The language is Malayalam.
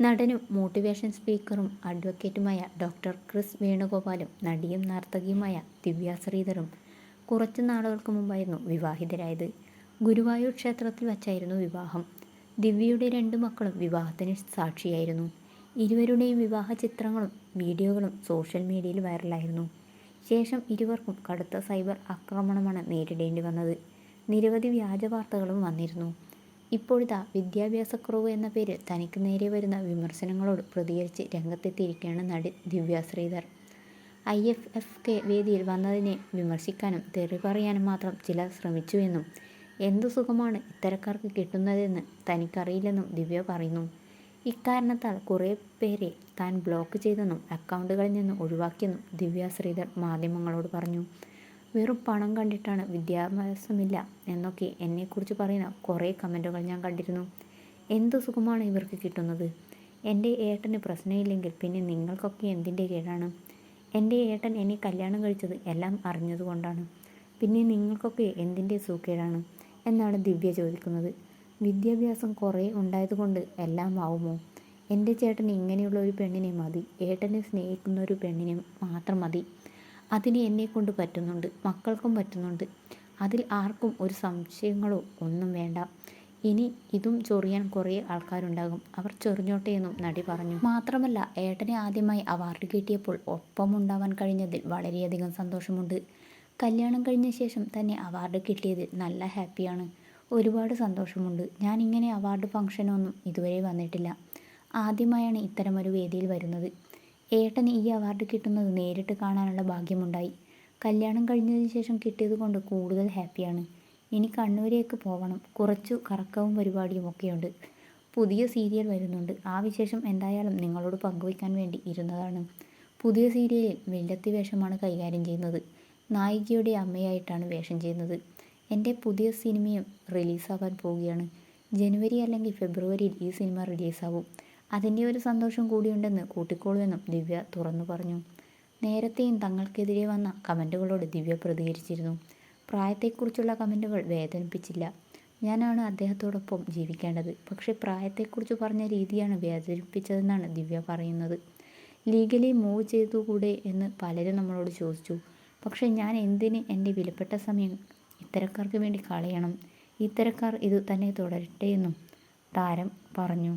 നടനും മോട്ടിവേഷൻ സ്പീക്കറും അഡ്വക്കേറ്റുമായ ഡോക്ടർ ക്രിസ് വേണുഗോപാലും നടിയും നർത്തകിയുമായ ദിവ്യ ശ്രീധറും കുറച്ച് നാളുകൾക്ക് മുമ്പായിരുന്നു വിവാഹിതരായത്. ഗുരുവായൂർ ക്ഷേത്രത്തിൽ വച്ചായിരുന്നു വിവാഹം. ദിവ്യയുടെ 2 മക്കളും വിവാഹത്തിന് സാക്ഷിയായിരുന്നു. ഇരുവരുടെയും വിവാഹ ചിത്രങ്ങളും വീഡിയോകളും സോഷ്യൽ മീഡിയയിൽ വൈറലായിരുന്നു. ശേഷം ഇരുവർക്കും കടുത്ത സൈബർ ആക്രമണമാണ് നേരിടേണ്ടി വന്നത്. നിരവധി വ്യാജ വാർത്തകളും വന്നിരുന്നു. ഇപ്പോഴിതാ വിദ്യാഭ്യാസക്കുറവ് എന്ന പേരിൽ തനിക്ക് നേരെ വരുന്ന വിമർശനങ്ങളോട് പ്രതികരിച്ച് രംഗത്തെത്തിയിരിക്കുകയാണ് നടി ദിവ്യ ശ്രീധർ. IFFK വേദിയിൽ വന്നതിനെ വിമർശിക്കാനും തെറി പറയാനും മാത്രം ചിലർ ശ്രമിച്ചുവെന്നും എന്തു സുഖമാണ് ഇത്തരക്കാർക്ക് കിട്ടുന്നതെന്ന് തനിക്കറിയില്ലെന്നും ദിവ്യ പറയുന്നു. ഇക്കാരണത്താൽ കുറേ പേരെ താൻ ബ്ലോക്ക് ചെയ്തെന്നും അക്കൗണ്ടുകളിൽ നിന്ന് ഒഴിവാക്കിയെന്നും ദിവ്യ ശ്രീധർ മാധ്യമങ്ങളോട് പറഞ്ഞു. വെറും പണം കണ്ടിട്ടാണ് വിദ്യാഭ്യാസമില്ല എന്നൊക്കെ എന്നെക്കുറിച്ച് പറയുന്ന കുറേ കമൻറ്റുകൾ ഞാൻ കണ്ടിരുന്നു. എന്തു സുഖമാണ് ഇവർക്ക് കിട്ടുന്നത്. എൻ്റെ ഏട്ടന് പ്രശ്നമില്ലെങ്കിൽ പിന്നെ നിങ്ങൾക്കൊക്കെ എന്തിൻ്റെ കേടാണ്. എൻ്റെ ഏട്ടൻ എന്നെ കല്യാണം കഴിച്ചത് എല്ലാം അറിഞ്ഞതുകൊണ്ടാണ്. പിന്നെ നിങ്ങൾക്കൊക്കെ എന്തിൻ്റെ സൂക്കേടാണ് എന്നാണ് ദിവ്യ ചോദിക്കുന്നത്. വിദ്യാഭ്യാസം കുറേ ഉണ്ടായതുകൊണ്ട് എല്ലാം ആവുമോ? എൻ്റെ ചേട്ടന് ഇങ്ങനെയുള്ള ഒരു പെണ്ണിനെ മതി. ഏട്ടനെ സ്നേഹിക്കുന്ന ഒരു പെണ്ണിനെ മാത്രം മതി. അതിന് എന്നെക്കൊണ്ട് പറ്റുന്നുണ്ട്, മക്കൾക്കും പറ്റുന്നുണ്ട്. അതിൽ ആർക്കും ഒരു സംശയങ്ങളോ ഒന്നും വേണ്ട. ഇനി ഇതും ചൊറിയാൻ കുറേ ആൾക്കാരുണ്ടാകും. അവർ ചൊറിഞ്ഞോട്ടെ എന്നും നടി പറഞ്ഞു. മാത്രമല്ല ഏട്ടനെ ആദ്യമായി അവാർഡ് കിട്ടിയപ്പോൾ ഒപ്പമുണ്ടാവാൻ കഴിഞ്ഞതിൽ വളരെയധികം സന്തോഷമുണ്ട്. കല്യാണം കഴിഞ്ഞ ശേഷം തന്നെ അവാർഡ് കിട്ടിയതിൽ നല്ല ഹാപ്പിയാണ്. ഒരുപാട് സന്തോഷമുണ്ട്. ഞാനിങ്ങനെ അവാർഡ് ഫംഗ്ഷനൊന്നും ഇതുവരെ വന്നിട്ടില്ല. ആദ്യമായാണ് ഇത്തരമൊരു വേദിയിൽ വരുന്നത്. ഏട്ടന് ഈ അവാർഡ് കിട്ടുന്നത് നേരിട്ട് കാണാനുള്ള ഭാഗ്യമുണ്ടായി. കല്യാണം കഴിഞ്ഞതിന് ശേഷം കിട്ടിയത് കൊണ്ട് കൂടുതൽ ഹാപ്പിയാണ്. ഇനി കണ്ണൂരേക്ക് പോവണം. കുറച്ചു കറക്കവും പരിപാടിയും ഒക്കെയുണ്ട്. പുതിയ സീരിയൽ വരുന്നുണ്ട്. ആ വിശേഷം എന്തായാലും നിങ്ങളോട് പങ്കുവയ്ക്കാൻ വേണ്ടി ഇരുന്നതാണ്. പുതിയ സീരിയലിൽ വില്ലത്തി വേഷമാണ് കൈകാര്യം ചെയ്യുന്നത്. നായികയുടെ അമ്മയായിട്ടാണ് വേഷം ചെയ്യുന്നത്. എൻ്റെ പുതിയ സിനിമയും റിലീസാവാൻ പോവുകയാണ്. ജനുവരി അല്ലെങ്കിൽ ഫെബ്രുവരിയിൽ ഈ സിനിമ റിലീസാവും. അതിൻ്റെ ഒരു സന്തോഷം കൂടിയുണ്ടെന്ന് കൂട്ടിക്കോളൂവെന്നും ദിവ്യ തുറന്നു പറഞ്ഞു. നേരത്തെയും തങ്ങൾക്കെതിരെ വന്ന കമൻറ്റുകളോട് ദിവ്യ പ്രതികരിച്ചിരുന്നു. പ്രായത്തെക്കുറിച്ചുള്ള കമൻറ്റുകൾ വേദനിപ്പിച്ചില്ല. ഞാനാണ് അദ്ദേഹത്തോടൊപ്പം ജീവിക്കേണ്ടത്. പക്ഷേ പ്രായത്തെക്കുറിച്ച് പറഞ്ഞ രീതിയാണ് വേദനിപ്പിച്ചതെന്നാണ് ദിവ്യ പറയുന്നത്. ലീഗലി മൂവ് ചെയ്തുകൂടെ എന്ന് പലരും നമ്മളോട് ചോദിച്ചു. പക്ഷേ ഞാൻ എന്തിന് എൻ്റെ വിലപ്പെട്ട സമയം ഇത്തരക്കാർക്ക് വേണ്ടി കളയണം? ഇത്തരക്കാർ ഇത് തന്നെ തുടരട്ടെ എന്നും താരം പറഞ്ഞു.